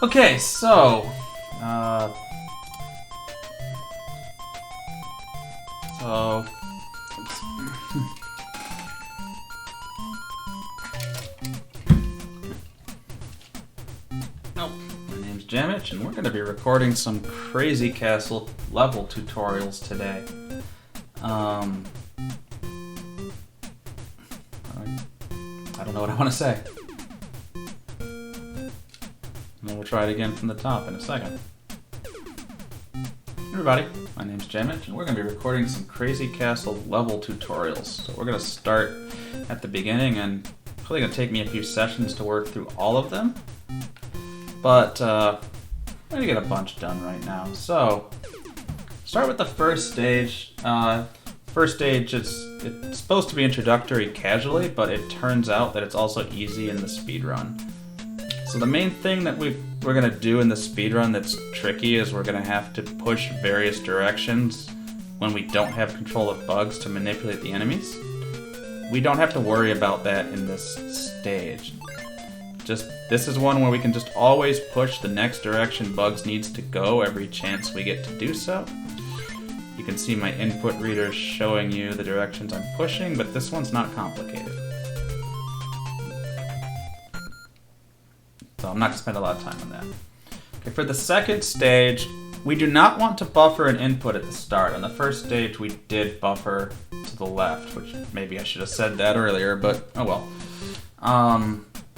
Okay, so nope. My name's Jamich, and we're going to be recording some Crazy Castle level tutorials today. I don't know what I want to say. And then we'll try it again from the top in a second. Hey everybody, my name's Jamich, and we're going to be recording some Crazy Castle level tutorials. So we're going to start at the beginning, and it's probably going to take me a few sessions to work through all of them. But I'm going to get a bunch done right now. So, start with the first stage. First stage, it's supposed to be introductory casually, but it turns out that it's also easy in the speedrun. So the main thing that we're going to do in the speedrun that's tricky is we're going to have to push various directions when we don't have control of bugs to manipulate the enemies. We don't have to worry about that in this stage. This is one where we can just always push the next direction Bugs needs to go every chance we get to do so. You can see my input reader showing you the directions I'm pushing, but this one's not complicated. So I'm not going to spend a lot of time on that. Okay, for the second stage, we do not want to buffer an input at the start. On the first stage, we did buffer to the left, which maybe I should have said that earlier, but oh well.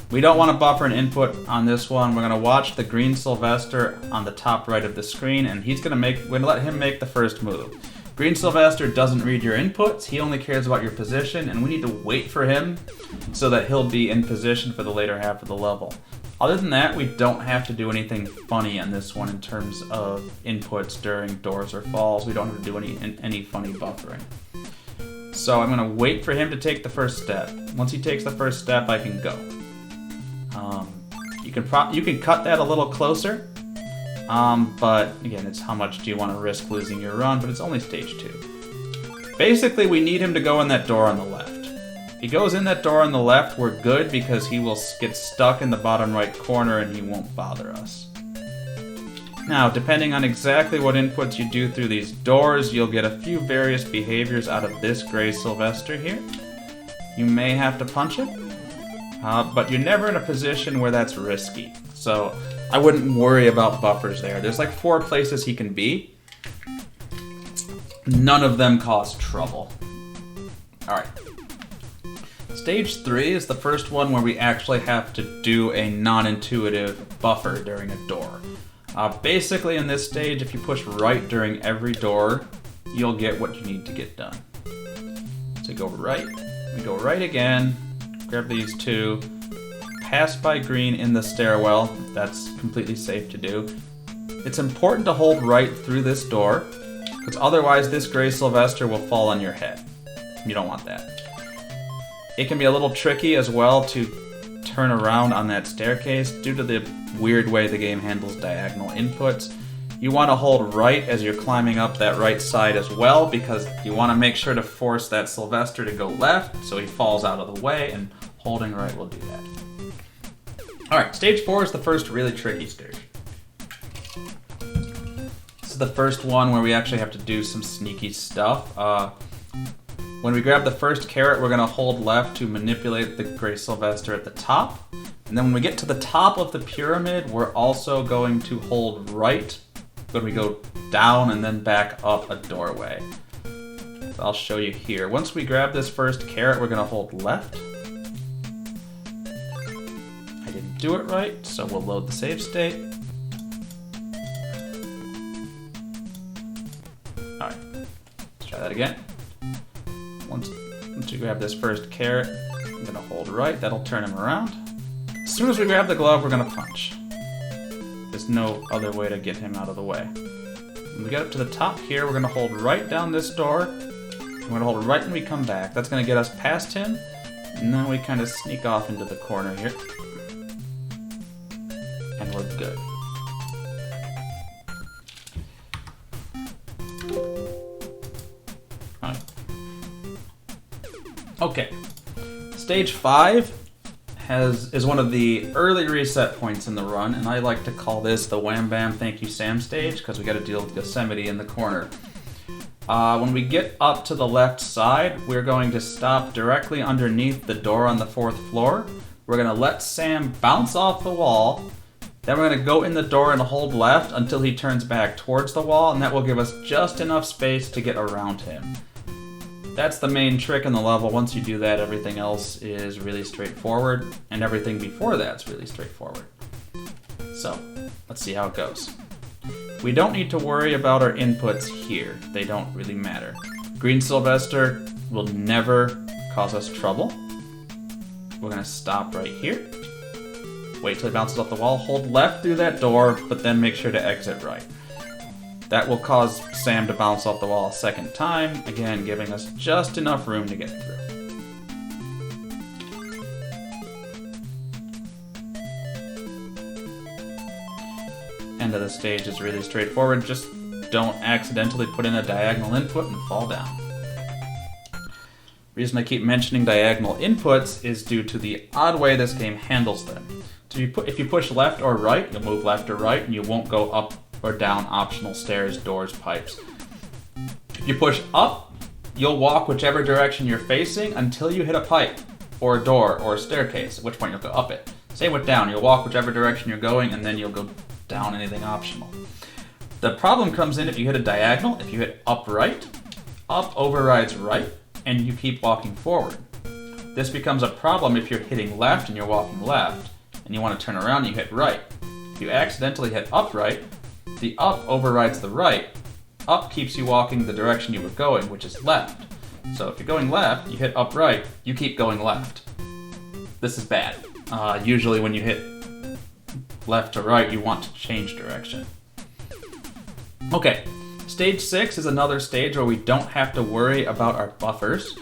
We don't want to buffer an input on this one. We're going to watch the green Sylvester on the top right of the screen, and we're going to let him make the first move. Green Sylvester doesn't read your inputs. He only cares about your position, and we need to wait for him so that he'll be in position for the later half of the level. Other than that, we don't have to do anything funny on this one in terms of inputs during doors or falls. We don't have to do any funny buffering. So I'm going to wait for him to take the first step. Once he takes the first step, I can go. You can cut that a little closer, but again, it's how much do you want to risk losing your run, but it's only stage 2. Basically, we need him to go in that door on the left. If he goes in that door on the left, we're good because he will get stuck in the bottom right corner and he won't bother us. Now, depending on exactly what inputs you do through these doors, you'll get a few various behaviors out of this gray Sylvester here. You may have to punch it. But you're never in a position where that's risky. So I wouldn't worry about buffers there. There's like 4 places he can be. None of them cause trouble. Alright. Stage 3 is the first one where we actually have to do a non-intuitive buffer during a door. Basically in this stage, if you push right during every door, you'll get what you need to get done. So go right, we go right again. Grab these 2, pass by green in the stairwell. That's completely safe to do. It's important to hold right through this door, because otherwise this gray Sylvester will fall on your head. You don't want that. It can be a little tricky as well to turn around on that staircase due to the weird way the game handles diagonal inputs. You want to hold right as you're climbing up that right side as well, because you want to make sure to force that Sylvester to go left so he falls out of the way, and holding right will do that. Alright, stage 4 is the first really tricky stage. This is the first one where we actually have to do some sneaky stuff. When we grab the first carrot, we're going to hold left to manipulate the gray Sylvester at the top. And then when we get to the top of the pyramid, we're also going to hold right when we go down and then back up a doorway. So I'll show you here. Once we grab this first carrot, we're going to hold left. I didn't do it right, so we'll load the save state. Alright, let's try that again. Once you grab this first carrot, I'm going to hold right. That'll turn him around. As soon as we grab the glove, we're going to punch. There's no other way to get him out of the way. When we get up to the top here, we're going to hold right down this door. We're going to hold right when we come back. That's going to get us past him. And then we kind of sneak off into the corner here. And we're good. Alright. Okay. Stage 5 is one of the early reset points in the run, and I like to call this the Wham Bam Thank You Sam stage, because we got to deal with Yosemite in the corner. When we get up to the left side, we're going to stop directly underneath the door on the 4th floor. We're going to let Sam bounce off the wall. Then we're going to go in the door and hold left until he turns back towards the wall, and that will give us just enough space to get around him. That's the main trick in the level. Once you do that, everything else is really straightforward, and everything before that's really straightforward. So, let's see how it goes. We don't need to worry about our inputs here. They don't really matter. Green Sylvester will never cause us trouble. We're gonna stop right here. Wait till he bounces off the wall. Hold left through that door, but then make sure to exit right. That will cause Sam to bounce off the wall a second time, again giving us just enough room to get through. End of the stage is really straightforward. Just don't accidentally put in a diagonal input and fall down. Reason I keep mentioning diagonal inputs is due to the odd way this game handles them. So if you push left or right, you'll move left or right, and you won't go up or down optional stairs, doors, pipes. If you push up, you'll walk whichever direction you're facing until you hit a pipe, or a door, or a staircase, at which point you'll go up it. Same with down, you'll walk whichever direction you're going, and then you'll go down anything optional. The problem comes in if you hit a diagonal. If you hit up right, up overrides right, and you keep walking forward. This becomes a problem if you're hitting left and you're walking left, and you want to turn around and you hit right. If you accidentally hit up right, the up overrides the right. Up keeps you walking the direction you were going, which is left. So if you're going left, you hit up right, you keep going left. This is bad. Usually when you hit left to right, you want to change direction. Okay, stage 6 is another stage where we don't have to worry about our buffers.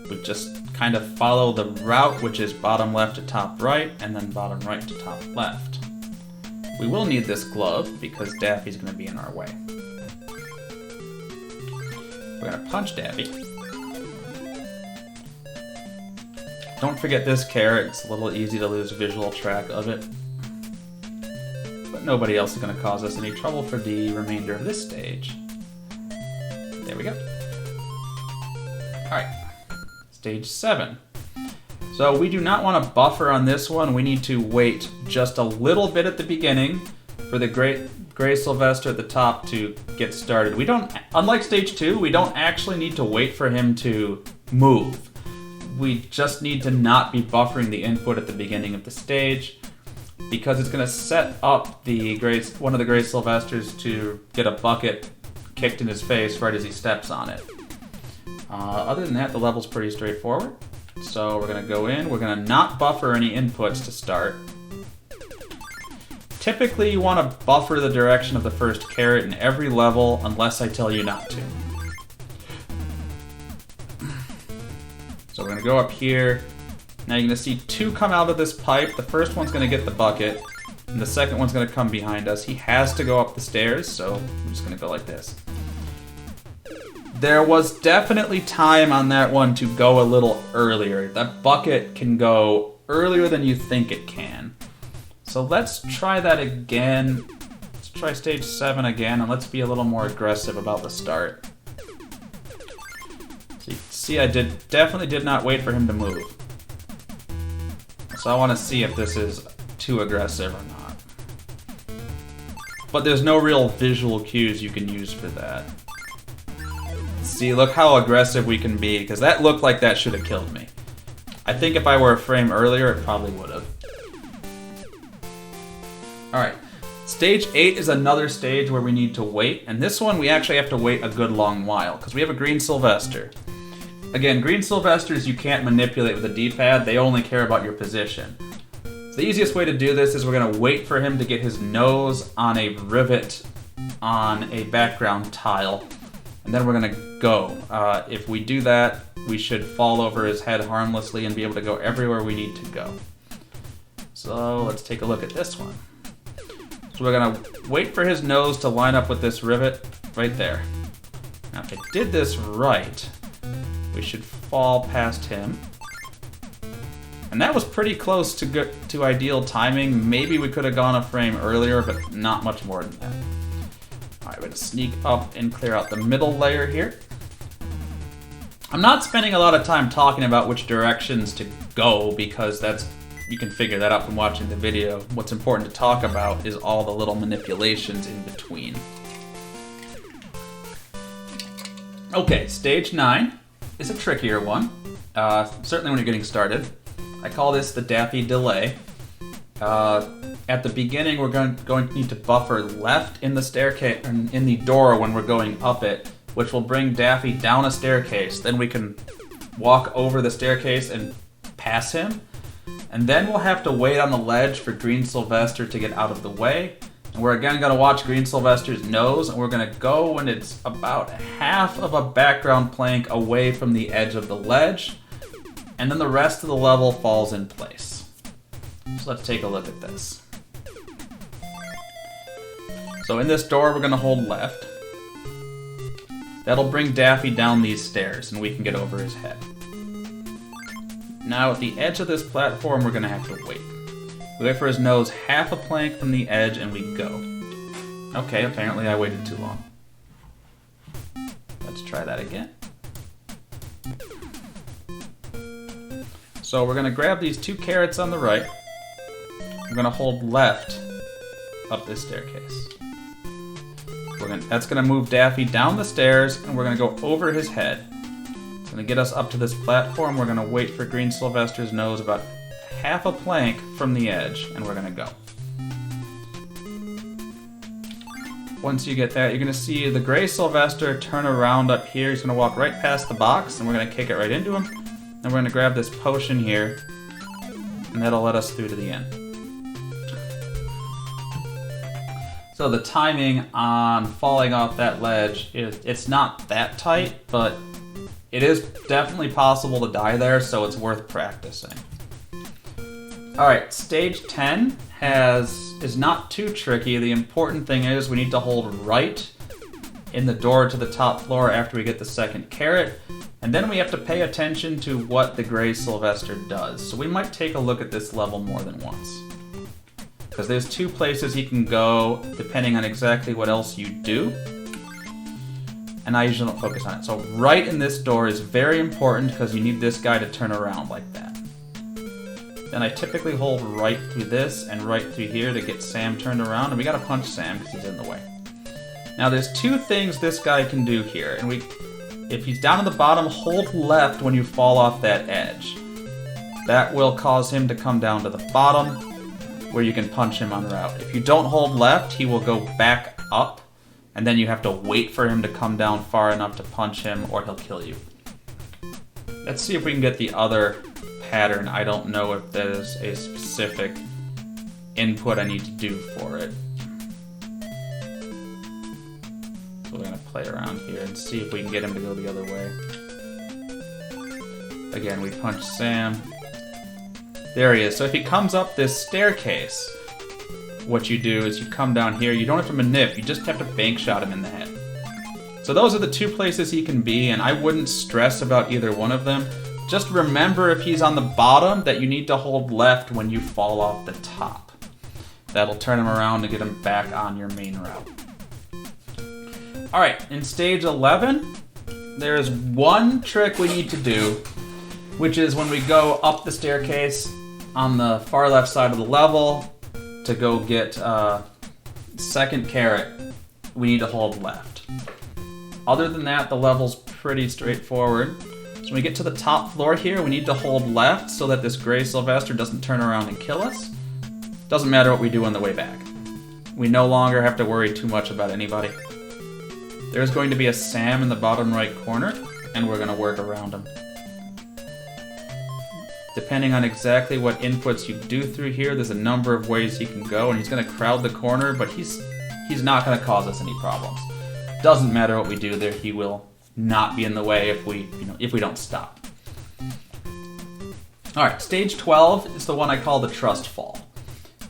We just kind of follow the route, which is bottom left to top right, and then bottom right to top left. We will need this glove, because Daffy's going to be in our way. We're going to punch Daffy. Don't forget this carrot, it's a little easy to lose visual track of it. But nobody else is going to cause us any trouble for the remainder of this stage. There we go. Alright, stage 7. So we do not want to buffer on this one. We need to wait just a little bit at the beginning for the Gray Sylvester at the top to get started. We don't, unlike stage 2, we don't actually need to wait for him to move. We just need to not be buffering the input at the beginning of the stage, because it's going to set up one of the Gray Sylvesters to get a bucket kicked in his face right as he steps on it. Other than that, the level's pretty straightforward. So we're going to go in, we're going to not buffer any inputs to start. Typically you want to buffer the direction of the first carrot in every level unless I tell you not to. So we're going to go up here. Now you're going to see 2 come out of this pipe. The first one's going to get the bucket, and the second one's going to come behind us. He has to go up the stairs, so I'm just going to go like this. There was definitely time on that one to go a little earlier. That bucket can go earlier than you think it can. So let's try that again. Let's try stage 7 again, and let's be a little more aggressive about the start. So you see, I definitely did not wait for him to move. So I want to see if this is too aggressive or not. But there's no real visual cues you can use for that. See, look how aggressive we can be, because that looked like that should have killed me. I think if I were a frame earlier, it probably would have. Alright, stage 8 is another stage where we need to wait, and this one we actually have to wait a good long while, because we have a Green Sylvester. Again, Green Sylvesters you can't manipulate with a D-pad, they only care about your position. So the easiest way to do this is we're going to wait for him to get his nose on a rivet on a background tile, and then we're going to go. If we do that, we should fall over his head harmlessly and be able to go everywhere we need to go. So let's take a look at this one. So we're going to wait for his nose to line up with this rivet right there. Now if I did this right, we should fall past him. And And that was pretty close to ideal timing. Maybe we could have gone a frame earlier, but not much more than that. All right, we're gonna sneak up and clear out the middle layer here. I'm not spending a lot of time talking about which directions to go because you can figure that out from watching the video. What's important to talk about is all the little manipulations in between. Okay, stage 9 is a trickier one, certainly when you're getting started. I call this the Daffy delay. At the beginning, we're going to need to buffer left in the staircase, in the door when we're going up it, which will bring Daffy down a staircase. Then we can walk over the staircase and pass him. And then we'll have to wait on the ledge for Green Sylvester to get out of the way. And we're again going to watch Green Sylvester's nose, and we're going to go when it's about half of a background plank away from the edge of the ledge. And then the rest of the level falls in place. So let's take a look at this. So in this door, we're going to hold left. That'll bring Daffy down these stairs, and we can get over his head. Now at the edge of this platform, we're going to have to wait. We wait for his nose half a plank from the edge, and we go. Okay, apparently I waited too long. Let's try that again. So we're going to grab these 2 carrots on the right. We're going to hold left up this staircase. That's going to move Daffy down the stairs, and we're going to go over his head. It's going to get us up to this platform. We're going to wait for Green Sylvester's nose about half a plank from the edge, and we're going to go. Once you get that, you're going to see the Gray Sylvester turn around up here. He's going to walk right past the box, and we're going to kick it right into him. And we're going to grab this potion here, and that'll let us through to the end. So the timing on falling off that ledge, it's not that tight, but it is definitely possible to die there, so it's worth practicing. Alright, stage 10 is not too tricky. The important thing is we need to hold right in the door to the top floor after we get the second carrot, and then we have to pay attention to what the Gray Sylvester does. So we might take a look at this level more than once. Because there's 2 places he can go depending on exactly what else you do. And I usually don't focus on it. So right in this door is very important because you need this guy to turn around like that. Then I typically hold right through this and right through here to get Sam turned around, and we gotta punch Sam because he's in the way. Now there's 2 things this guy can do here, and if he's down at the bottom, hold left when you fall off that edge. That will cause him to come down to the bottom, where you can punch him en route. If you don't hold left, he will go back up, and then you have to wait for him to come down far enough to punch him, or he'll kill you. Let's see if we can get the other pattern. I don't know if there's a specific input I need to do for it. So we're gonna play around here and see if we can get him to go the other way. Again, we punch Sam. There he is. So if he comes up this staircase, what you do is you come down here. You don't have to manip, you just have to bank shot him in the head. So those are the 2 places he can be, and I wouldn't stress about either one of them. Just remember if he's on the bottom that you need to hold left when you fall off the top. That'll turn him around to get him back on your main route. Alright, in stage 11, there's 1 trick we need to do, which is when we go up the staircase on the far left side of the level to go get second carrot, we need to hold left. Other than that, the level's pretty straightforward. So when we get to the top floor here, we need to hold left so that this Gray Sylvester doesn't turn around and kill us. Doesn't matter what we do on the way back. We no longer have to worry too much about anybody. There's going to be a Sam in the bottom right corner, and we're going to work around him. Depending on exactly what inputs you do through here, there's a number of ways he can go, and he's going to crowd the corner, but he's not going to cause us any problems. Doesn't matter what we do there, he will not be in the way if we don't stop. Alright, stage 12 is the one I call the Trust Fall.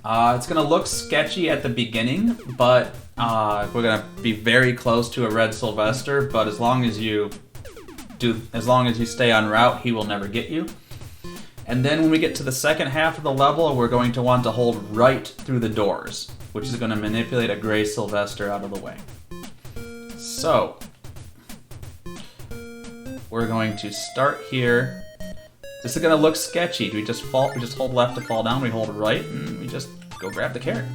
It's going to look sketchy at the beginning, but we're going to be very close to a Red Sylvester, but as long as you stay on route, he will never get you. And then when we get to the second half of the level, we're going to want to hold right through the doors, which is going to manipulate a Gray Sylvester out of the way. So, we're going to start here. This is going to look sketchy. Do we just fall? We just hold left to fall down. We hold right, and we just go grab the carrot.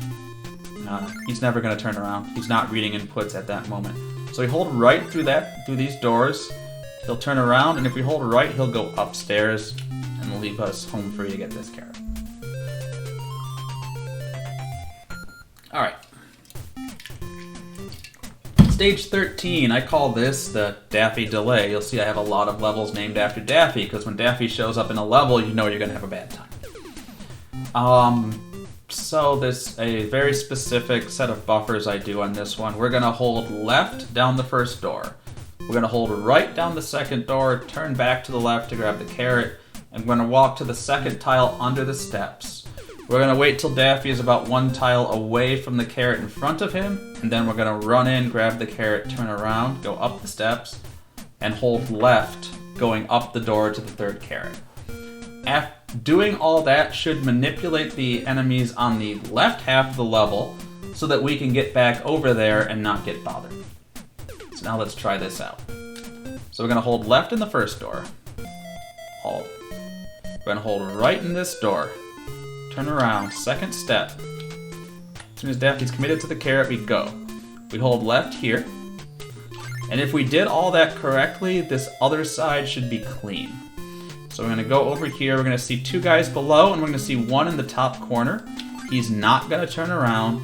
He's never going to turn around. He's not reading inputs at that moment. So we hold right through these doors. He'll turn around, and if we hold right, he'll go upstairs and leave us home free to get this carrot. All right. Stage 13, I call this the Daffy delay. You'll see I have a lot of levels named after Daffy, because when Daffy shows up in a level, you know you're going to have a bad time. So there's a very specific set of buffers I do on this one. We're going to hold left down the first door. We're going to hold right down the second door, turn back to the left to grab the carrot, and we're going to walk to the second tile under the steps. We're going to wait till Daffy is about one tile away from the carrot in front of him, and then we're going to run in, grab the carrot, turn around, go up the steps, and hold left, going up the door to the third carrot. Doing all that should manipulate the enemies on the left half of the level so that we can get back over there and not get bothered. So now let's try this out. So we're going to hold left in the first door. Hold. We're going to hold right in this door. Turn around, second step. As soon as Daffy's committed to the carrot, we go. We hold left here. And if we did all that correctly, this other side should be clean. So we're going to go over here, we're going to see two guys below, and we're going to see one in the top corner. He's not going to turn around.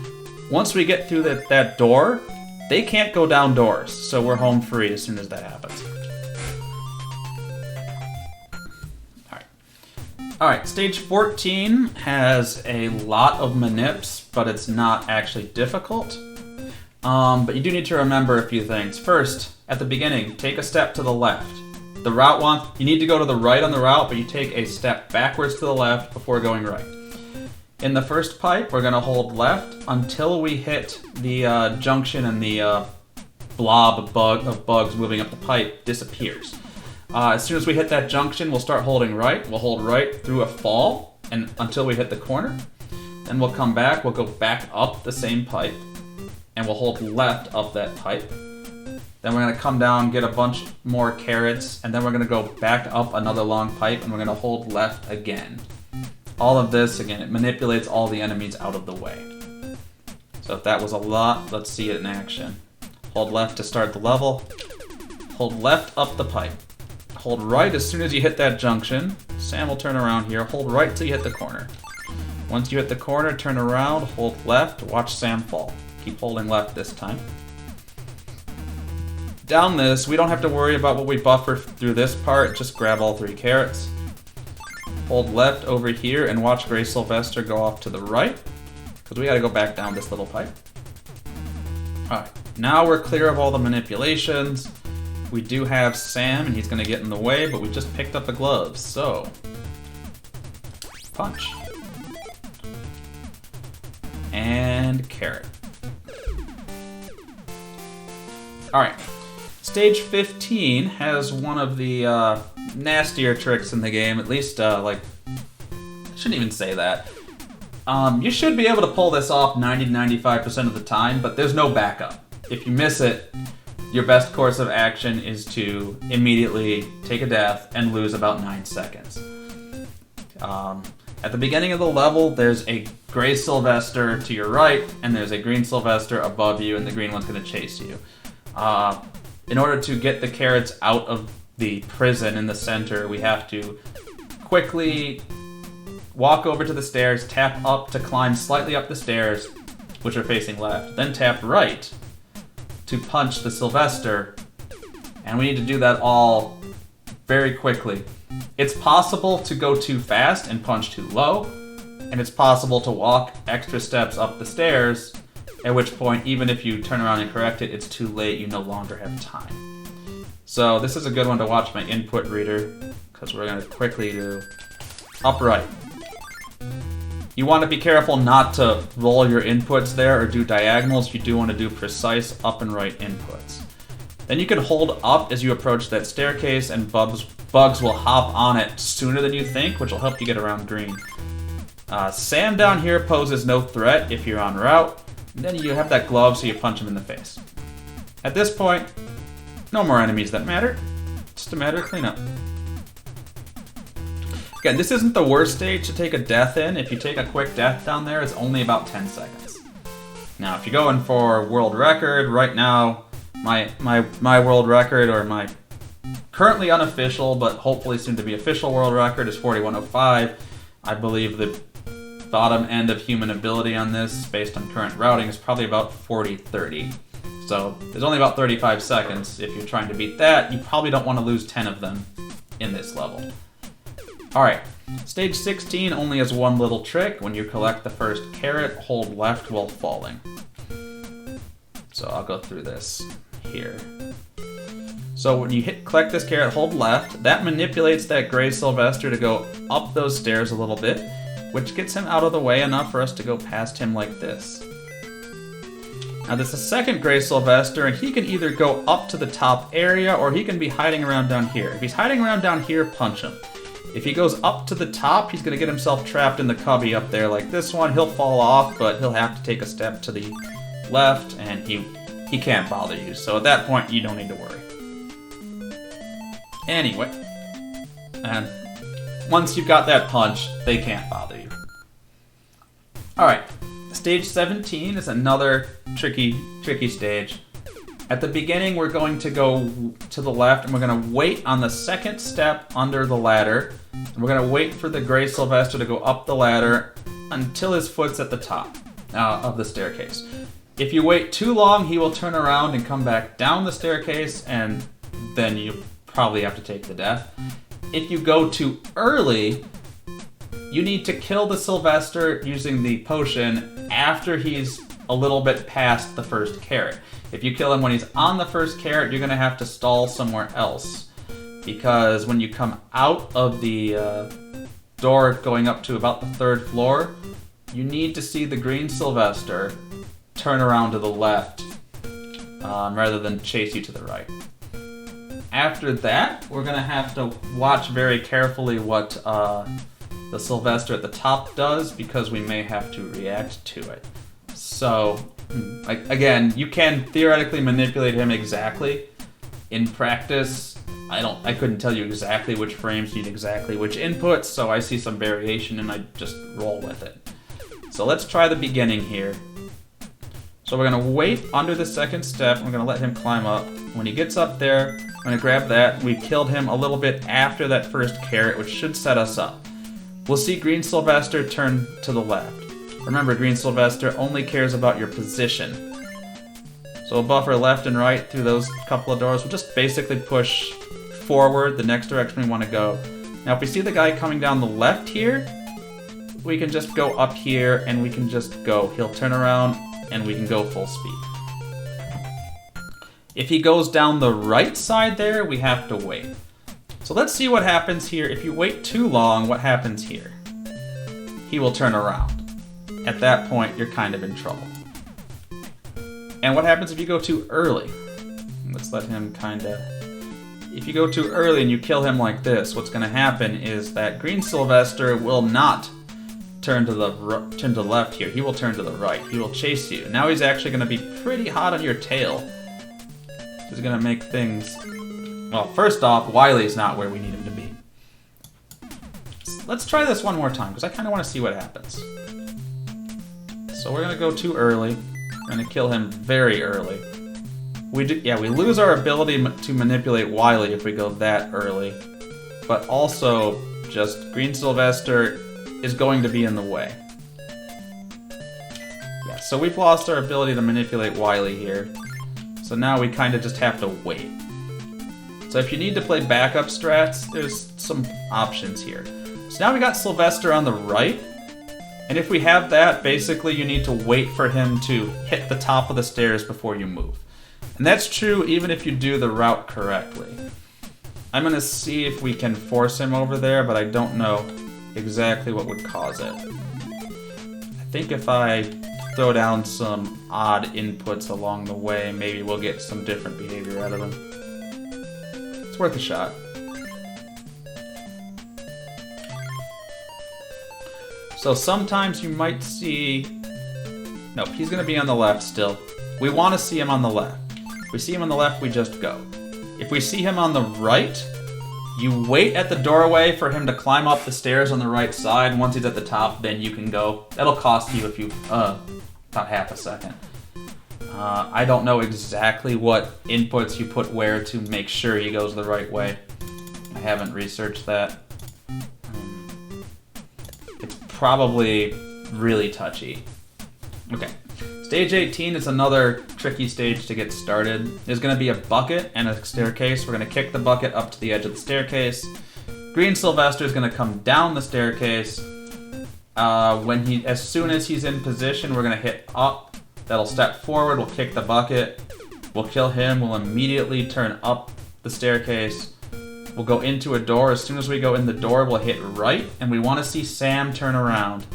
Once we get through that door, they can't go down doors, so we're home free as soon as that happens. Alright, stage 14 has a lot of manips, but it's not actually difficult. But you do need to remember a few things. First, at the beginning, take a step to the left. The route you need to go to the right on the route, but you take a step backwards to the left before going right. In the first pipe, we're going to hold left until we hit the junction and the blob of bugs moving up the pipe disappears. As soon as we hit that junction, we'll start holding right. We'll hold right through a fall and until we hit the corner. Then we'll come back, we'll go back up the same pipe, and we'll hold left up that pipe. Then we're going to come down, get a bunch more carrots, and then we're going to go back up another long pipe, and we're going to hold left again. All of this, again, it manipulates all the enemies out of the way. So if that was a lot, let's see it in action. Hold left to start the level. Hold left up the pipe. Hold right as soon as you hit that junction. Sam will turn around here. Hold right till you hit the corner. Once you hit the corner, turn around, hold left, watch Sam fall. Keep holding left this time. Down this, we don't have to worry about what we buffer through this part, just grab all three carrots. Hold left over here and watch Gray Sylvester go off to the right, because we gotta go back down this little pipe. Alright, now we're clear of all the manipulations. We do have Sam, and he's gonna get in the way, but we just picked up the gloves, so... punch. And carrot. Alright. Stage 15 has one of the nastier tricks in the game, at least, I shouldn't even say that. You should be able to pull this off 90-95% of the time, but there's no backup. If you miss it, your best course of action is to immediately take a death and lose about 9 seconds. At the beginning of the level, there's a Gray Sylvester to your right, and there's a Green Sylvester above you, and the green one's going to chase you. In order to get the carrots out of the prison in the center, we have to quickly walk over to the stairs, tap up to climb slightly up the stairs, which are facing left, then tap right to punch the Sylvester, and we need to do that all very quickly. It's possible to go too fast and punch too low, and it's possible to walk extra steps up the stairs, at which point, even if you turn around and correct it, it's too late, you no longer have time. So this is a good one to watch my input reader, because we're going to quickly do upright. You want to be careful not to roll your inputs there or do diagonals. You do want to do precise up and right inputs. Then you can hold up as you approach that staircase, and bugs will hop on it sooner than you think, which will help you get around green. Sam down here poses no threat if you're en route. And then you have that glove, so you punch him in the face. At this point, no more enemies that matter. Just a matter of cleanup. Again, this isn't the worst stage to take a death in. If you take a quick death down there, it's only about 10 seconds. Now, if you're going for world record, right now, my world record, or my currently unofficial, but hopefully soon to be official world record is 4105. I believe the bottom end of human ability on this, based on current routing, is probably about 40-30. So there's only about 35 seconds. If you're trying to beat that, you probably don't want to lose 10 of them in this level. Alright, stage 16 only has one little trick. When you collect the first carrot, hold left while falling. So I'll go through this here. So when you collect this carrot, hold left. That manipulates that Gray Sylvester to go up those stairs a little bit, which gets him out of the way enough for us to go past him like this. Now there's a second Gray Sylvester, and he can either go up to the top area, or he can be hiding around down here. If he's hiding around down here, punch him. If he goes up to the top, he's going to get himself trapped in the cubby up there like this one. He'll fall off, but he'll have to take a step to the left, and he can't bother you. So at that point, you don't need to worry. Anyway, and once you've got that punch, they can't bother you. Alright, stage 17 is another tricky stage. At the beginning, we're going to go to the left, and we're going to wait on the second step under the ladder. And we're going to wait for the Gray Sylvester to go up the ladder until his foot's at the top of the staircase. If you wait too long, he will turn around and come back down the staircase, and then you probably have to take the death. If you go too early, you need to kill the Sylvester using the potion after he's a little bit past the first carrot. If you kill him when he's on the first carrot, you're going to have to stall somewhere else. Because when you come out of the door going up to about the 3rd floor, you need to see the green Sylvester turn around to the left rather than chase you to the right. After that, we're going to have to watch very carefully what the Sylvester at the top does, because we may have to react to it. So, again, you can theoretically manipulate him exactly. In practice, I couldn't tell you exactly which frames need exactly which inputs, so I see some variation and I just roll with it. So let's try the beginning here. So we're going to wait under the second step, and we're going to let him climb up. When he gets up there, I'm going to grab that. We killed him a little bit after that first carrot, which should set us up. We'll see Green Sylvester turn to the left. Remember, Green Sylvester only cares about your position. So we'll buffer left and right through those couple of doors. We'll just basically push forward the next direction we want to go. Now if we see the guy coming down the left here, we can just go up here and we can just go. He'll turn around and we can go full speed. If he goes down the right side there, we have to wait. So let's see what happens here. If you wait too long, what happens here? He will turn around. At that point, you're kind of in trouble. And what happens if you go too early? Let's let him kind of... If you go too early and you kill him like this, what's going to happen is that Green Sylvester will not turn to the left here. He will turn to the right. He will chase you. Now he's actually going to be pretty hot on your tail. He's going to make things... Well, first off, Wily's not where we need him to be. Let's try this one more time, because I kind of want to see what happens. So we're going to go too early. We're going to kill him very early. We lose our ability to manipulate Wily if we go that early. But also, just Green Sylvester is going to be in the way. Yeah, so we've lost our ability to manipulate Wily here. So now we kind of just have to wait. So if you need to play backup strats, there's some options here. So now we got Sylvester on the right. And if we have that, basically you need to wait for him to hit the top of the stairs before you move. And that's true even if you do the route correctly. I'm going to see if we can force him over there, but I don't know exactly what would cause it. I think if I throw down some odd inputs along the way. Maybe we'll get some different behavior out of them. It's worth a shot. So sometimes you might see... Nope, he's going to be on the left still. We want to see him on the left. If we see him on the left, we just go. If we see him on the right, you wait at the doorway for him to climb up the stairs on the right side. Once he's at the top, then you can go. That'll cost you about half a second. I don't know exactly what inputs you put where to make sure he goes the right way. I haven't researched that. It's probably really touchy. Okay. Stage 18 is another tricky stage to get started. There's going to be a bucket and a staircase. We're going to kick the bucket up to the edge of the staircase. Green Sylvester is going to come down the staircase. As soon as he's in position, we're going to hit up. That'll step forward. We'll kick the bucket. We'll kill him. We'll immediately turn up the staircase. We'll go into a door. As soon as we go in the door, we'll hit right. And we want to see Sam turn around.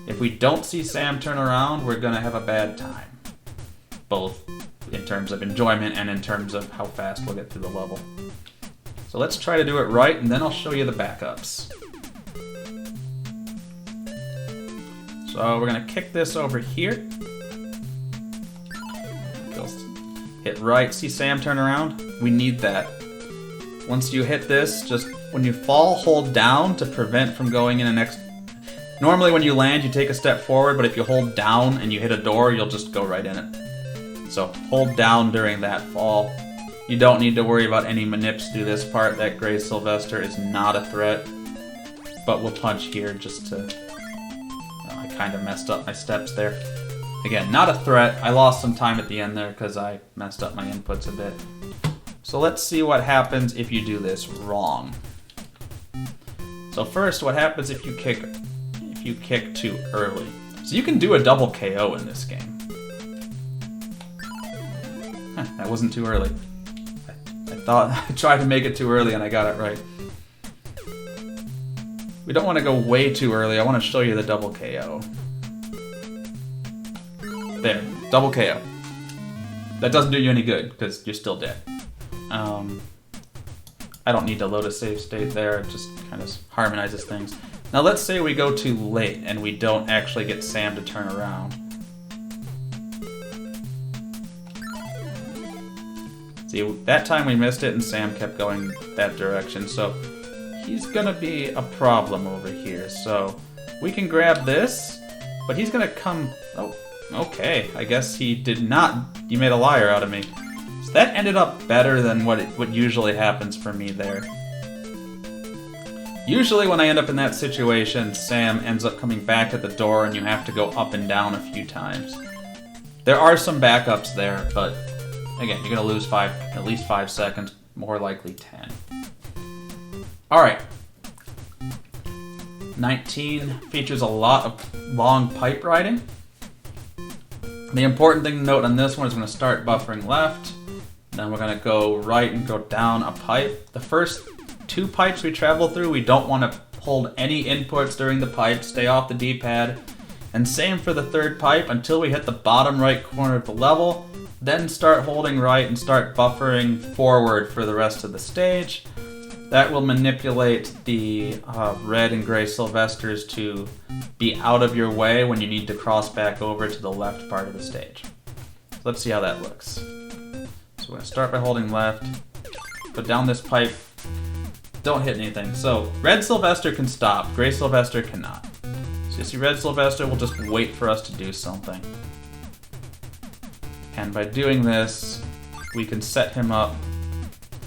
If we don't see Sam turn around, we're going to have a bad time. Both in terms of enjoyment and in terms of how fast we'll get through the level. So let's try to do it right, and then I'll show you the backups. So we're going to kick this over here. Hit right, see Sam turn around? We need that. Once you hit this, just when you fall, hold down to prevent from going in an next. Normally when you land, you take a step forward, but if you hold down and you hit a door, you'll just go right in it. So hold down during that fall. You don't need to worry about any manips through this part. That Gray Sylvester is not a threat. But we'll punch here just to... Oh, I kind of messed up my steps there. Again, not a threat. I lost some time at the end there because I messed up my inputs a bit. So let's see what happens if you do this wrong. So first, what happens if you kick too early? So you can do a double KO in this game. That wasn't too early. I thought I tried to make it too early and I got it right. We don't want to go way too early. I want to show you the double KO. There, double KO. That doesn't do you any good because you're still dead. I don't need to load a save state there. It just kind of harmonizes things. Now let's say we go too late and we don't actually get Sam to turn around. See, that time we missed it and Sam kept going that direction, so he's gonna be a problem over here. So we can grab this, but he's gonna come... Oh, okay, I guess he did not... He made a liar out of me. So that ended up better than what usually happens for me there. Usually when I end up in that situation, Sam ends up coming back at the door and you have to go up and down a few times. There are some backups there, but again, you're going to lose at least 5 seconds, more likely 10. Alright. 19 features a lot of long pipe riding. The important thing to note on this one is we're going to start buffering left, then we're going to go right and go down a pipe. The first 2 pipes we travel through, we don't want to hold any inputs during the pipe, stay off the D-pad. And same for the 3rd pipe until we hit the bottom right corner of the level, then start holding right and start buffering forward for the rest of the stage. That will manipulate the red and gray Sylvesters to be out of your way when you need to cross back over to the left part of the stage. So let's see how that looks. So we're going to start by holding left, go down this pipe, don't hit anything. So red Sylvester can stop, gray Sylvester cannot. So you see red Sylvester will just wait for us to do something. And by doing this, we can set him up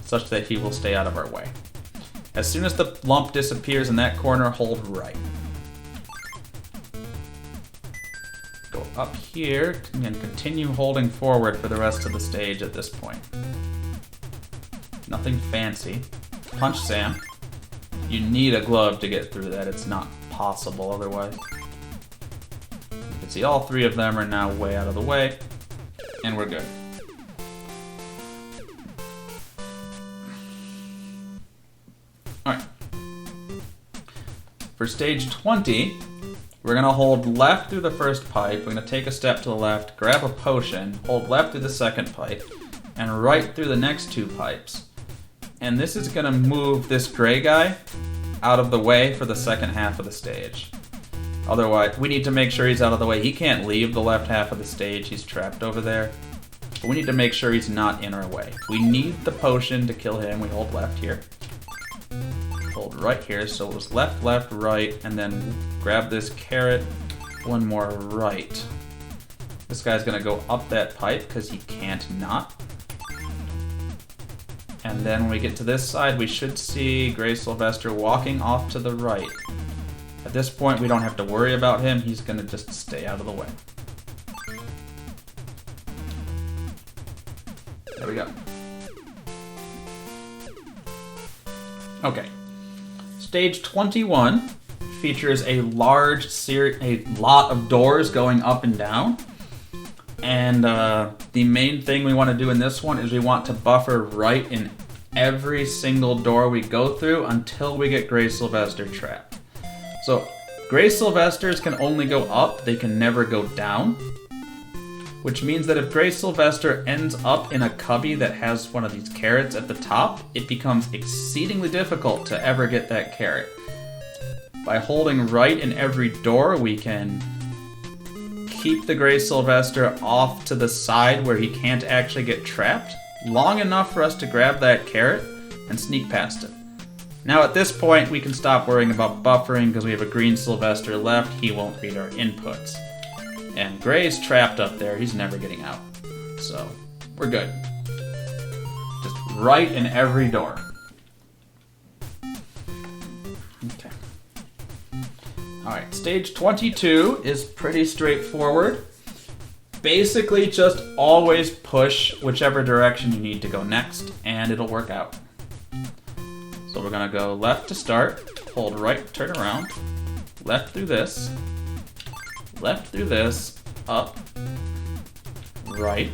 such that he will stay out of our way. As soon as the lump disappears in that corner, hold right. Go up here and continue holding forward for the rest of the stage at this point. Nothing fancy. Punch Sam. You need a glove to get through that. It's not possible otherwise. You can see all 3 of them are now way out of the way. And we're good. Alright. For stage 20, We're gonna hold left through the first pipe. We're gonna take a step to the left, grab a potion, hold left through the second pipe, and right through the next 2 pipes. And this is gonna move this gray guy out of the way for the second half of the stage. Otherwise, we need to make sure he's out of the way. He can't leave the left half of the stage. He's trapped over there. But we need to make sure he's not in our way. We need the potion to kill him. We hold left here. Hold right here. So it was left, left, right, and then grab this carrot. One more right. This guy's gonna go up that pipe because he can't not. And then when we get to this side, we should see Gray Sylvester walking off to the right. At this point, we don't have to worry about him. He's gonna just stay out of the way. There we go. Okay. Stage 21 features a lot of doors going up and down. And the main thing we want to do in this one is we want to buffer right in every single door we go through until we get Gray Sylvester trapped. So Gray Sylvesters can only go up, they can never go down. Which means that if Gray Sylvester ends up in a cubby that has one of these carrots at the top, it becomes exceedingly difficult to ever get that carrot. By holding right in every door, we can keep the Gray Sylvester off to the side where he can't actually get trapped, long enough for us to grab that carrot and sneak past it. Now at this point, we can stop worrying about buffering because we have a green Sylvester left. He won't read our inputs. And Gray's trapped up there. He's never getting out. So, we're good. Just right in every door. Okay. Alright, stage 22 is pretty straightforward. Basically, just always push whichever direction you need to go next, and it'll work out. So we're gonna go left to start, hold right, turn around, left through this, left through this, up, right,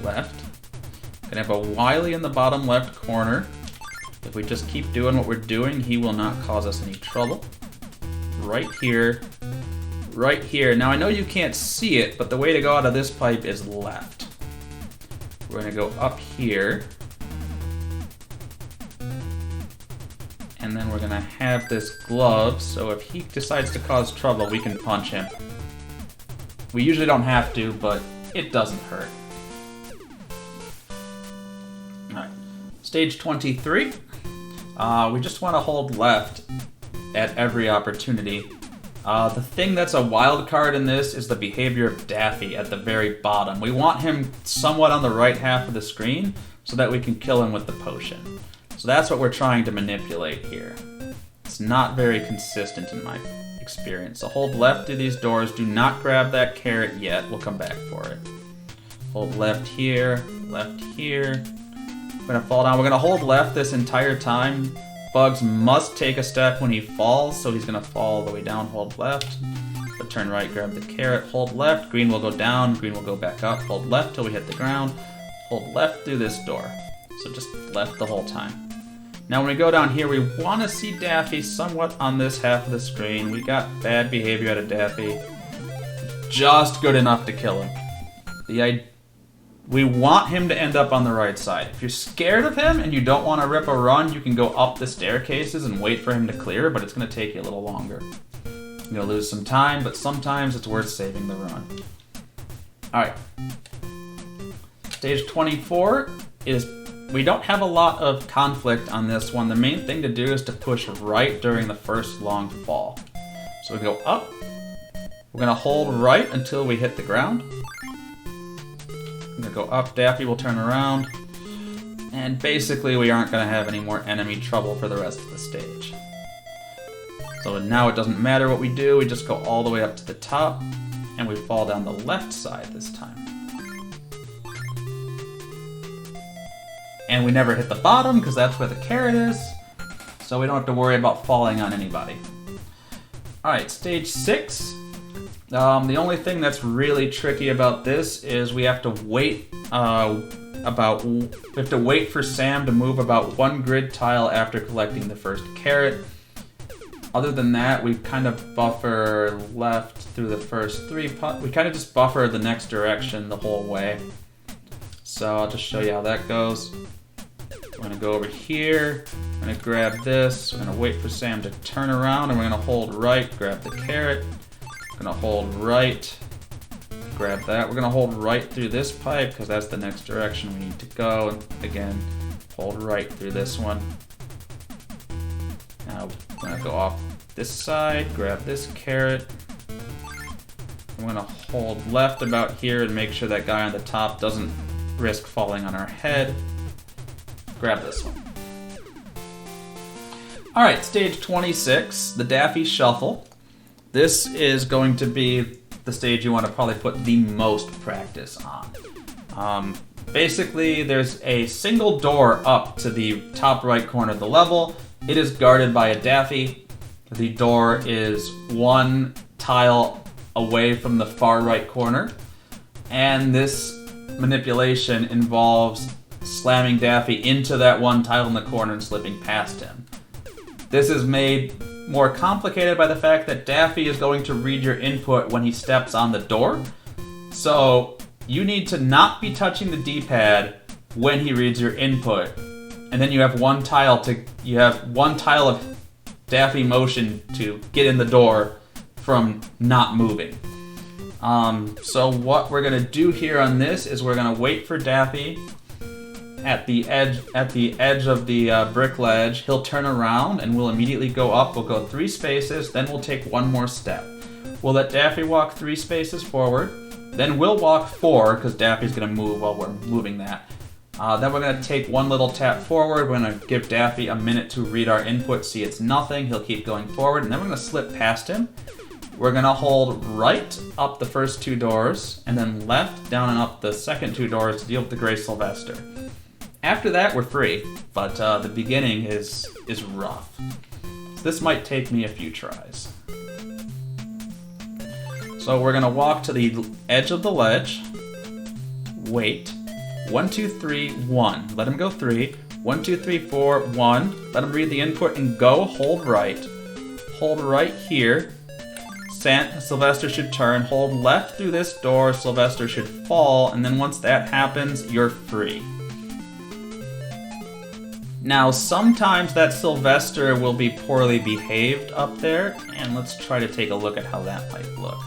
left. Gonna have a Wily in the bottom left corner. If we just keep doing what we're doing, he will not cause us any trouble. Right here, right here. Now I know you can't see it, but the way to go out of this pipe is left. We're gonna go up here. And then we're gonna have this glove, so if he decides to cause trouble, we can punch him. We usually don't have to, but it doesn't hurt. Alright, stage 23. We just want to hold left at every opportunity. The thing that's a wild card in this is the behavior of Daffy at the very bottom. We want him somewhat on the right half of the screen so that we can kill him with the potion. So that's what we're trying to manipulate here. It's not very consistent in my experience. So hold left through these doors. Do not grab that carrot yet. We'll come back for it. Hold left here, left here. We're gonna fall down. We're gonna hold left this entire time. Bugs must take a step when he falls, so he's gonna fall all the way down. Hold left. But turn right, grab the carrot. Hold left. Green will go down. Green will go back up. Hold left till we hit the ground. Hold left through this door. So just left the whole time. Now when we go down here, we want to see Daffy somewhat on this half of the screen. We got bad behavior out of Daffy. Just good enough to kill him. We want him to end up on the right side. If you're scared of him and you don't want to rip a run, you can go up the staircases and wait for him to clear, but it's going to take you a little longer. You're going to lose some time, but sometimes it's worth saving the run. Alright. Stage 24 is... We don't have a lot of conflict on this one. The main thing to do is to push right during the first long fall. So we go up. We're going to hold right until we hit the ground. I'm going to go up. Daffy will turn around. And basically we aren't going to have any more enemy trouble for the rest of the stage. So now it doesn't matter what we do. We just go all the way up to the top. And we fall down the left side this time. And we never hit the bottom, because that's where the carrot is. So we don't have to worry about falling on anybody. Alright, stage 6. The only thing that's really tricky about this is we have to wait for Sam to move about one grid tile after collecting the first carrot. Other than that, we kind of buffer left through the first 3 we kind of just buffer the next direction the whole way. So I'll just show you how that goes. We're gonna go over here, we're gonna grab this, we're gonna wait for Sam to turn around, and we're gonna hold right, grab the carrot, we're gonna hold right, grab that. We're gonna hold right through this pipe, because that's the next direction we need to go, and again, hold right through this one. Now we're gonna go off this side, grab this carrot. We're gonna hold left about here and make sure that guy on the top doesn't risk falling on our head. Grab this one. Alright, stage 26, the Daffy Shuffle. This is going to be the stage you want to probably put the most practice on. Basically, there's a single door up to the top right corner of the level. It is guarded by a Daffy. The door is 1 tile away from the far right corner. And this manipulation involves slamming Daffy into that 1 tile in the corner and slipping past him. This is made more complicated by the fact that Daffy is going to read your input when he steps on the door. So you need to not be touching the D-pad when he reads your input. And then you have 1 tile of Daffy motion to get in the door from not moving. So what we're gonna do here on this is we're gonna wait for Daffy at the edge of the brick ledge. He'll turn around and we'll immediately go up. We'll go 3 spaces, then we'll take 1 more step. We'll let Daffy walk 3 spaces forward, then we'll walk 4 because Daffy's gonna move while we're moving that. Then we're gonna take 1 little tap forward. We're gonna give Daffy a minute to read our input, see it's nothing. He'll keep going forward, and then we're gonna slip past him. We're gonna hold right up the first 2 doors, and then left, down, and up the second 2 doors to deal with the Gray Sylvester. After that, we're free, but the beginning is rough. So this might take me a few tries. So we're gonna walk to the edge of the ledge, wait, 1, 2, 3, 1. Let him go 3. 1, 2, 3, 4, 1. Let him read the input and go. Hold right. Hold right here. Sylvester should turn. Hold left through this door. Sylvester should fall. And then once that happens, you're free. Now, sometimes that Sylvester will be poorly behaved up there. And let's try to take a look at how that might look.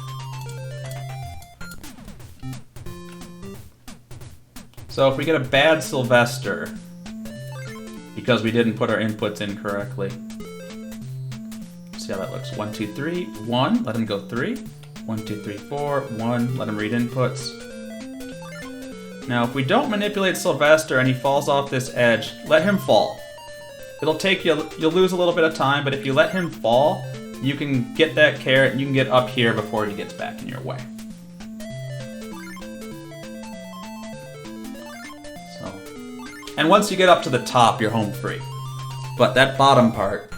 So if we get a bad Sylvester, because we didn't put our inputs in correctly, see how that looks. 1, 2, 3, 1, let him go 3. 1, 2, 3, 4, 1, let him read inputs. Now if we don't manipulate Sylvester and he falls off this edge, let him fall. It'll take you'll lose a little bit of time, but if you let him fall, you can get that carrot and you can get up here before he gets back in your way. And once you get up to the top, you're home free. But that bottom part...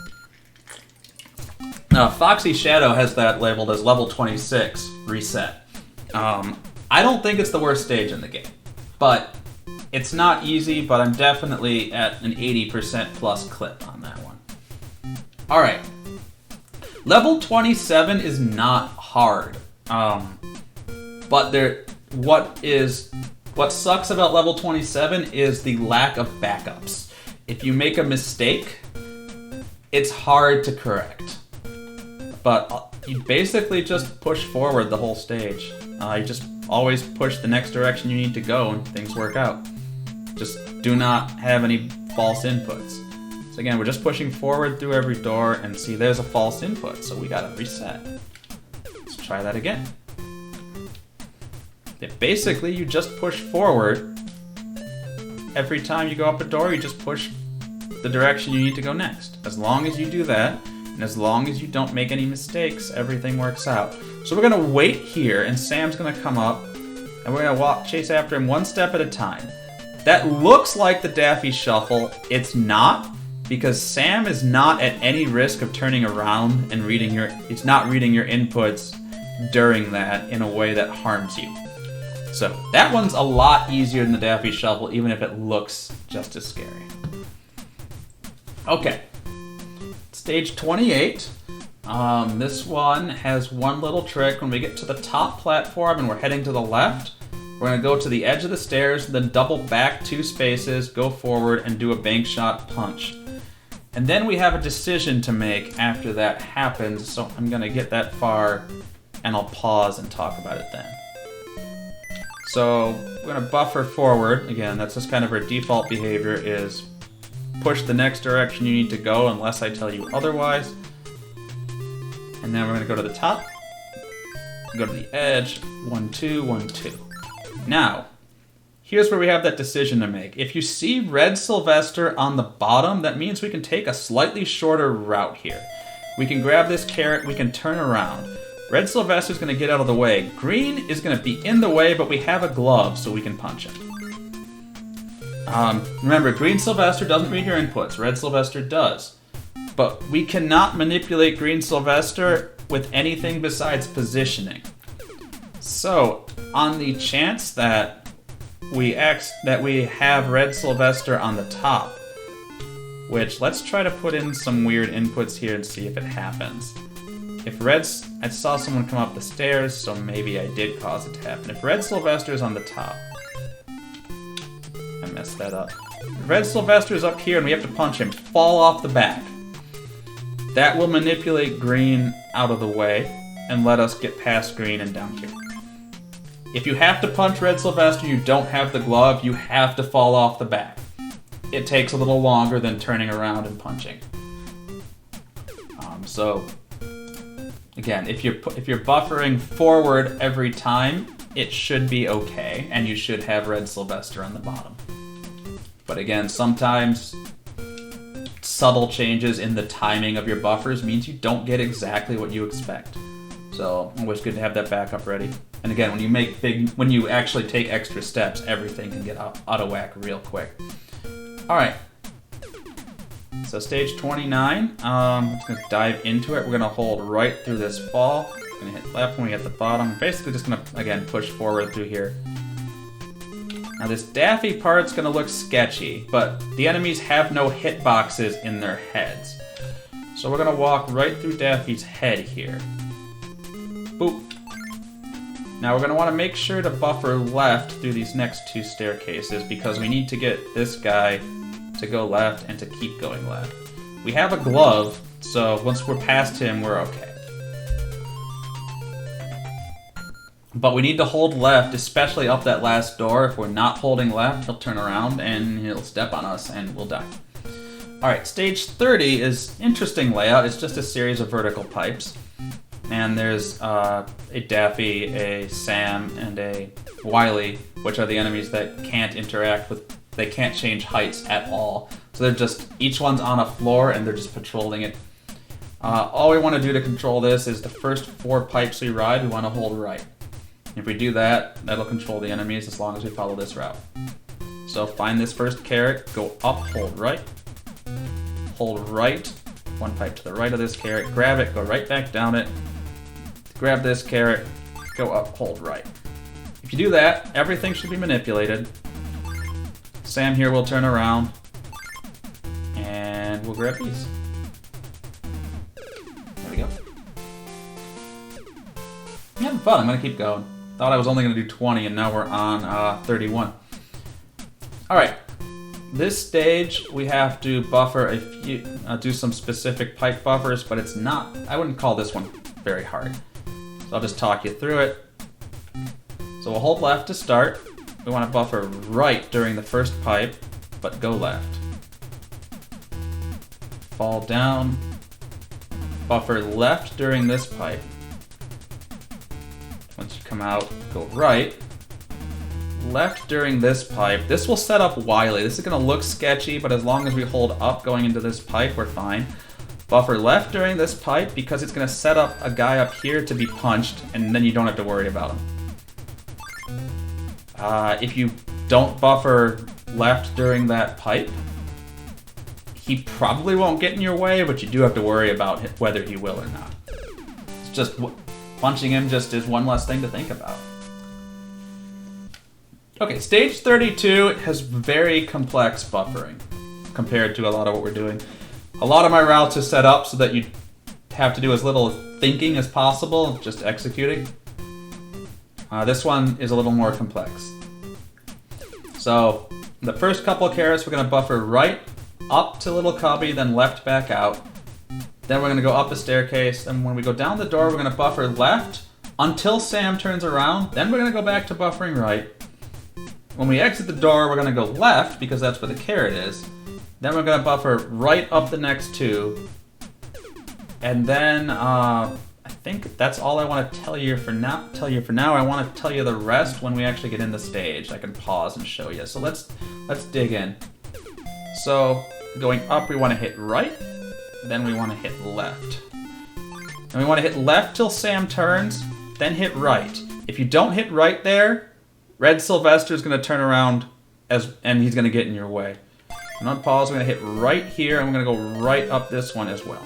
Foxy Shadow has that labeled as level 26, reset. I don't think it's the worst stage in the game. But it's not easy, but I'm definitely at an 80% plus clip on that one. Alright. Level 27 is not hard. But what sucks about level 27 is the lack of backups. If you make a mistake, it's hard to correct. But you basically just push forward the whole stage. You just always push the next direction you need to go and things work out. Just do not have any false inputs. So again, we're just pushing forward through every door, and see, there's a false input, so we gotta reset. Let's try that again. Basically, you just push forward. Every time you go up a door, you just push the direction you need to go next. As long as you do that, and as long as you don't make any mistakes, everything works out. So we're gonna wait here, and Sam's gonna come up, and we're gonna chase after him 1 step at a time. That looks like the Daffy Shuffle. It's not, because Sam is not at any risk of turning around and it's not reading your inputs during that in a way that harms you. So that one's a lot easier than the Daffy Shuffle, even if it looks just as scary. Okay. Stage 28. This one has one little trick. When we get to the top platform and we're heading to the left, we're going to go to the edge of the stairs, then double back 2 spaces, go forward, and do a bank shot punch. And then we have a decision to make after that happens, so I'm going to get that far, and I'll pause and talk about it then. So we're going to buffer forward. Again, that's just kind of our default behavior is push the next direction you need to go unless I tell you otherwise. And then we're going to go to the top, go to the edge, 1, 2, 1, 2. Now, here's where we have that decision to make. If you see Red Sylvester on the bottom, that means we can take a slightly shorter route here. We can grab this carrot, we can turn around. Red Sylvester's going to get out of the way. Green is going to be in the way, but we have a glove, so we can punch him. Remember, Green Sylvester doesn't read your inputs. Red Sylvester does. But we cannot manipulate Green Sylvester with anything besides positioning. So, on the chance that we have Red Sylvester on the top, which let's try to put in some weird inputs here and see if it happens. I saw someone come up the stairs, so maybe I did cause it to happen. If Red Sylvester is on the top, I messed that up. If Red Sylvester is up here and we have to punch him, fall off the back. That will manipulate Green out of the way and let us get past Green and down here. If you have to punch Red Sylvester, you don't have the glove, you have to fall off the back. It takes a little longer than turning around and punching. So, again, if you're buffering forward every time, it should be okay, and you should have Red Sylvester on the bottom. But again, sometimes subtle changes in the timing of your buffers means you don't get exactly what you expect. So, always good to have that backup ready. And again, when you actually take extra steps, everything can get out of whack real quick. Alright. So stage 29, I'm just going to dive into it. We're going to hold right through this fall. We're going to hit left when we hit the bottom. Basically just going to, again, push forward through here. Now this Daffy part's going to look sketchy, but the enemies have no hitboxes in their heads. So we're going to walk right through Daffy's head here. Boop. Now we're going to want to make sure to buffer left through these next 2 staircases because we need to get this guy to go left and to keep going left. We have a glove, so once we're past him, we're okay. But we need to hold left, especially up that last door. If we're not holding left, he'll turn around and he'll step on us and we'll die. Alright, stage 30 is interesting layout. It's just a series of vertical pipes. And there's a Daffy, a Sam, and a Wily, which are the enemies that can't interact with, they can't change heights at all. So they're just, each one's on a floor and they're just patrolling it. All we want to do to control this is the first 4 pipes we ride, we want to hold right. If we do that, that'll control the enemies as long as we follow this route. So find this first carrot, go up, hold right, 1 pipe to the right of this carrot, grab it, go right back down it, grab this carrot, go up, hold right. If you do that, everything should be manipulated. Sam here will turn around, and we'll grab these. There we go. I'm having fun, I'm gonna keep going. Thought I was only gonna do 20, and now we're on 31. Alright, this stage we have to buffer a few, do some specific pipe buffers, but it's not, I wouldn't call this one very hard. So I'll just talk you through it. So we'll hold left to start. We want to buffer right during the first pipe, but go left. Fall down. Buffer left during this pipe. Once you come out, go right. Left during this pipe. This will set up Wily. This is going to look sketchy, but as long as we hold up going into this pipe, we're fine. Buffer left during this pipe because it's going to set up a guy up here to be punched, and then you don't have to worry about him. If you don't buffer left during that pipe, he probably won't get in your way, but you do have to worry about whether he will or not. It's just punching him just is one less thing to think about. Okay, stage 32 has very complex buffering compared to a lot of what we're doing. A lot of my routes are set up so that you have to do as little thinking as possible, just executing. This one is a little more complex. So the first couple of carrots, we're going to buffer right up to Little Cubby, then left back out. Then we're going to go up a staircase, and when we go down the door, we're going to buffer left until Sam turns around. Then we're going to go back to buffering right. When we exit the door, we're going to go left, because that's where the carrot is. Then we're going to buffer right up the next two. And then, I think that's all I want to tell you for now. I want to tell you the rest when we actually get in the stage. I can pause and show you. So let's dig in. So going up, we want to hit right. Then we want to hit left. And we want to hit left till Sam turns, then hit right. If you don't hit right there, Red Sylvester is going to turn around and he's going to get in your way. I'm on pause, we're going to hit right here, and we're going to go right up this one as well.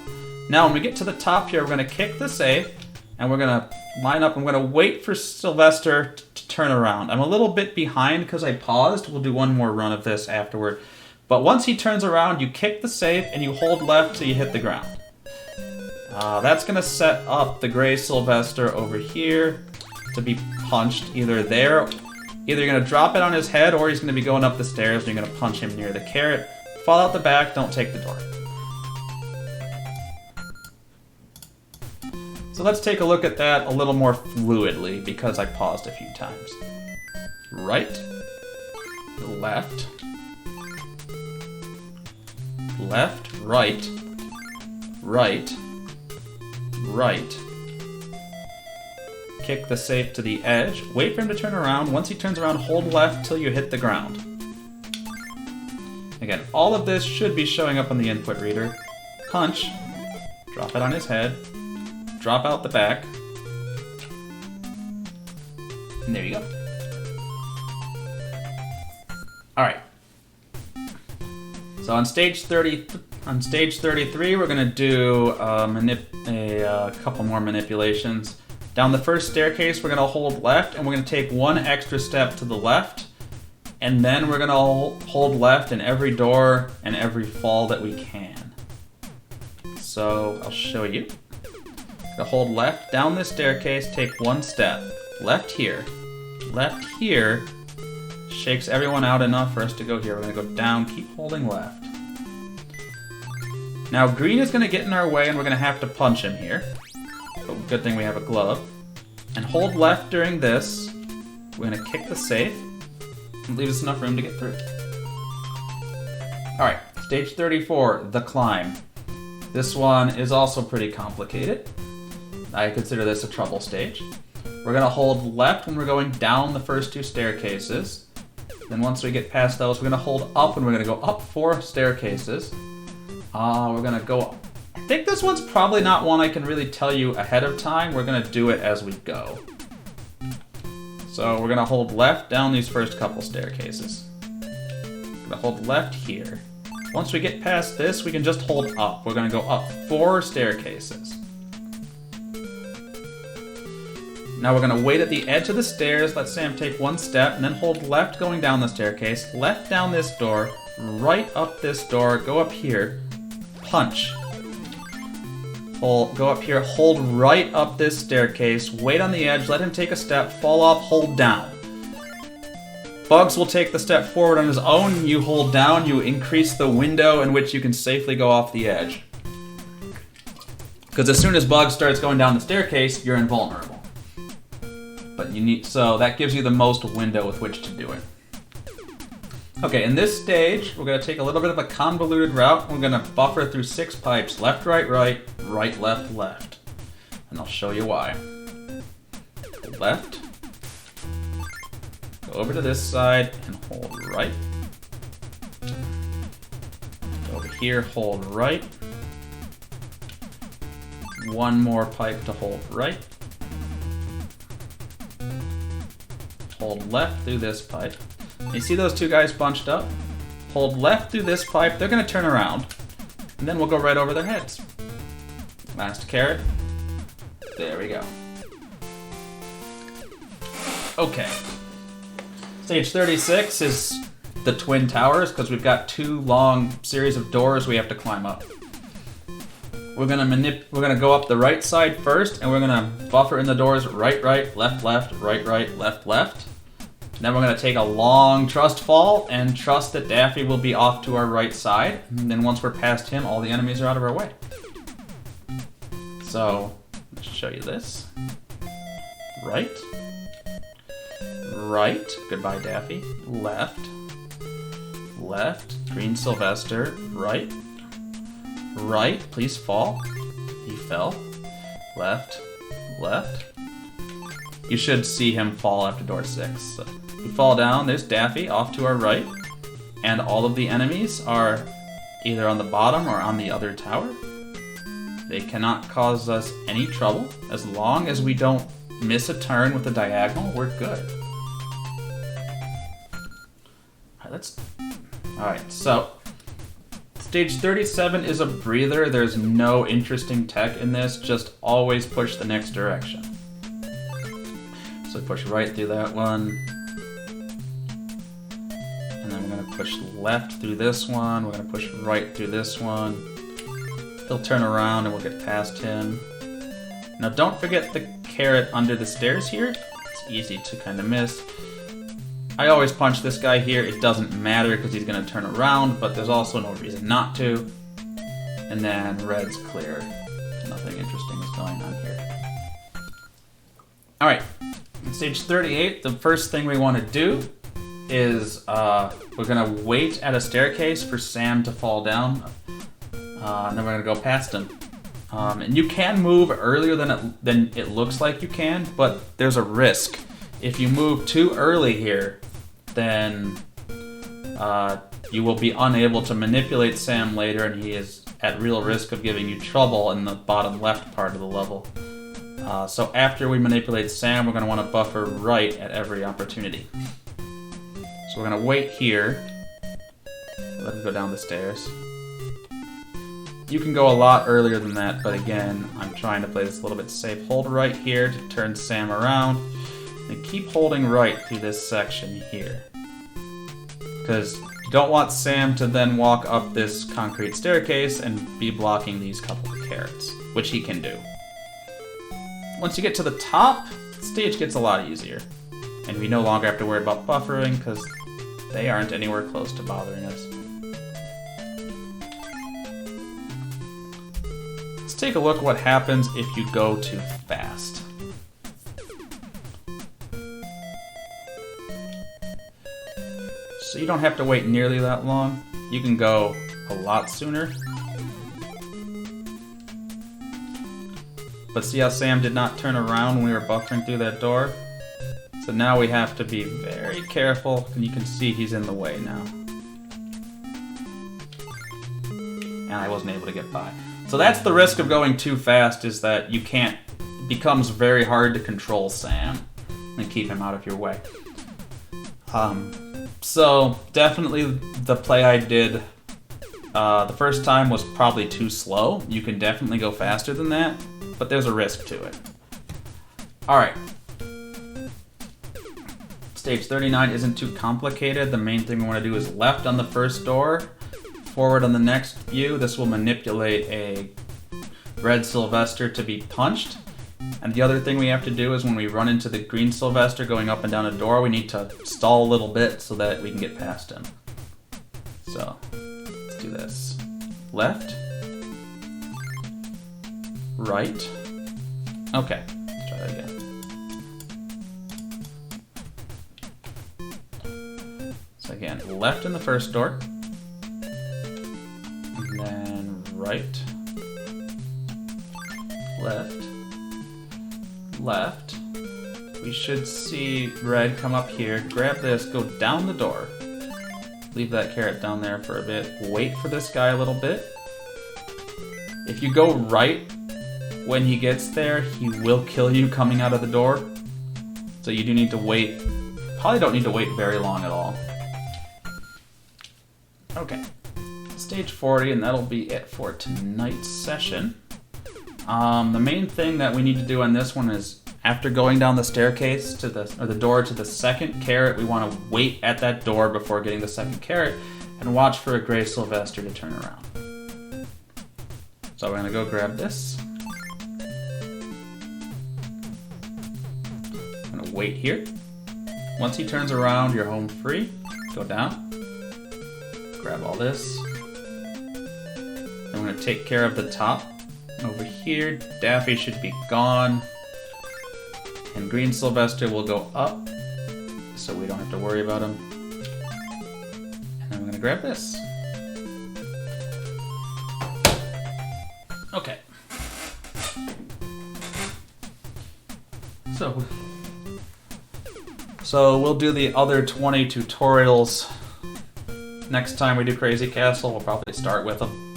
Now, when we get to the top here, we're going to kick the safe, and we're going to line up, and we're going to wait for Sylvester to turn around. I'm a little bit behind because I paused. We'll do one more run of this afterward. But once he turns around, you kick the safe, and you hold left till you hit the ground. That's going to set up the Gray Sylvester over here to be punched either there. Either you're going to drop it on his head, or he's going to be going up the stairs, and you're going to punch him near the carrot. Fall out the back, don't take the door. So let's take a look at that a little more fluidly, because I paused a few times. Right, left, left, right, right, right. Kick the safe to the edge. Wait for him to turn around. Once he turns around, hold left till you hit the ground. Again, all of this should be showing up on the input reader. Punch. Drop it on his head. Drop out the back. And there you go. Alright. So on stage 33, we're going to do a couple more manipulations. Down the first staircase, we're going to hold left, and we're going to take one extra step to the left. And then we're going to hold left in every door and every fall that we can. So I'll show you. Going to hold left down this staircase, take one step. Left here. Left here. Shakes everyone out enough for us to go here. We're going to go down, keep holding left. Now green is going to get in our way, and we're going to have to punch him here. But good thing we have a glove. And hold left during this. We're going to kick the safe. And leave us enough room to get through. Alright, stage 34, the climb. This one is also pretty complicated. I consider this a trouble stage. We're going to hold left when we're going down the first two staircases. Then once we get past those, we're going to hold up, and we're going to go up 4 staircases. We're going to go... I think this one's probably not one I can really tell you ahead of time. We're going to do it as we go. So we're going to hold left down these first couple staircases. We're going to hold left here. Once we get past this, we can just hold up. We're going to go up 4 staircases. Now we're going to wait at the edge of the stairs, let Sam take one step, and then hold left going down the staircase, left down this door, right up this door, go up here, punch. Go up here, hold right up this staircase, wait on the edge, let him take a step, fall off, hold down. Bugs will take the step forward on his own, you hold down, you increase the window in which you can safely go off the edge. Because as soon as Bugs starts going down the staircase, you're invulnerable. But so that gives you the most window with which to do it. Okay, in this stage, we're going to take a little bit of a convoluted route. We're going to buffer through 6 pipes, left, right, right, right, left, left. And I'll show you why. Left. Go over to this side and hold right. Go over here, hold right. One more pipe to hold right. Hold left through this pipe. You see those 2 guys bunched up? Hold left through this pipe, they're going to turn around. And then we'll go right over their heads. Last carrot. There we go. Okay. Stage 36 is the Twin Towers, because we've got 2 long series of doors we have to climb up. we're gonna go up the right side first, and we're gonna buffer in the doors right, left, right, left. Then we're gonna take a long trust fall and trust that Daffy will be off to our right side. And then once we're past him, all the enemies are out of our way. So, let's show you this. Right. Right. Goodbye, Daffy. Left. Left. Green Sylvester. Right. Right. Please fall. He fell. Left. Left. You should see him fall after door 6. So we fall down. There's Daffy off to our right. And all of the enemies are either on the bottom or on the other tower. They cannot cause us any trouble. As long as we don't miss a turn with the diagonal, we're good. Alright, so stage 37 is a breather. There's no interesting tech in this. Just always push the next direction. So push right through that one. And then we're going to push left through this one. We're going to push right through this one. He'll turn around and we'll get past him. Now don't forget the carrot under the stairs here. It's easy to kind of miss. I always punch this guy here. It doesn't matter because he's going to turn around, but there's also no reason not to. And then red's clear. Nothing interesting is going on here. Alright, in stage 38, the first thing we want to do is we're going to wait at a staircase for Sam to fall down. And then we're going to go past him. And you can move earlier than it looks like you can, but there's a risk. If you move too early here, then you will be unable to manipulate Sam later, and he is at real risk of giving you trouble in the bottom left part of the level. So after we manipulate Sam, we're going to want to buffer right at every opportunity. So we're going to wait here. Let him go down the stairs. You can go a lot earlier than that, but again, I'm trying to play this a little bit safe. Hold right here to turn Sam around. And keep holding right through this section here. Because you don't want Sam to then walk up this concrete staircase and be blocking these couple of carrots, which he can do. Once you get to the top, the stage gets a lot easier. And we no longer have to worry about buffering because they aren't anywhere close to bothering us. Let's take a look at what happens if you go too fast. So you don't have to wait nearly that long. You can go a lot sooner. But see how Sam did not turn around when we were buffering through that door? So now we have to be very careful, and you can see he's in the way now. And I wasn't able to get by. So that's the risk of going too fast, is that you can't, it becomes very hard to control Sam and keep him out of your way. So definitely the play I did the first time was probably too slow. You can definitely go faster than that, but there's a risk to it. Alright. Stage 39 isn't too complicated. The main thing we want to do is left on the first door, forward on the next view. This will manipulate a red Sylvester to be punched. And the other thing we have to do is when we run into the green Sylvester going up and down a door, we need to stall a little bit so that we can get past him. So, let's do this. Left. Right. Okay, let's try that again. So again, left in the first door. And then right. Left. Left. We should see red come up here, grab this, go down the door. Leave that carrot down there for a bit. Wait for this guy a little bit. If you go right when he gets there, he will kill you coming out of the door. So you do need to wait. Probably don't need to wait very long at all. Okay. Stage 40, and that'll be it for tonight's session. The main thing that we need to do on this one is after going down the staircase to the door to the second carrot, we want to wait at that door before getting the second carrot and watch for a gray Sylvester to turn around. So we're gonna go grab this. I'm gonna wait here. Once he turns around, you're home free. Go down. Grab all this. I'm gonna take care of the top. Over here, Daffy should be gone. And Green Sylvester will go up, so we don't have to worry about him. And then I'm gonna grab this. Okay. So we'll do the other 20 tutorials next time we do Crazy Castle. We'll probably start with them.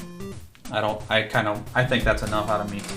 I think that's enough out of me tonight.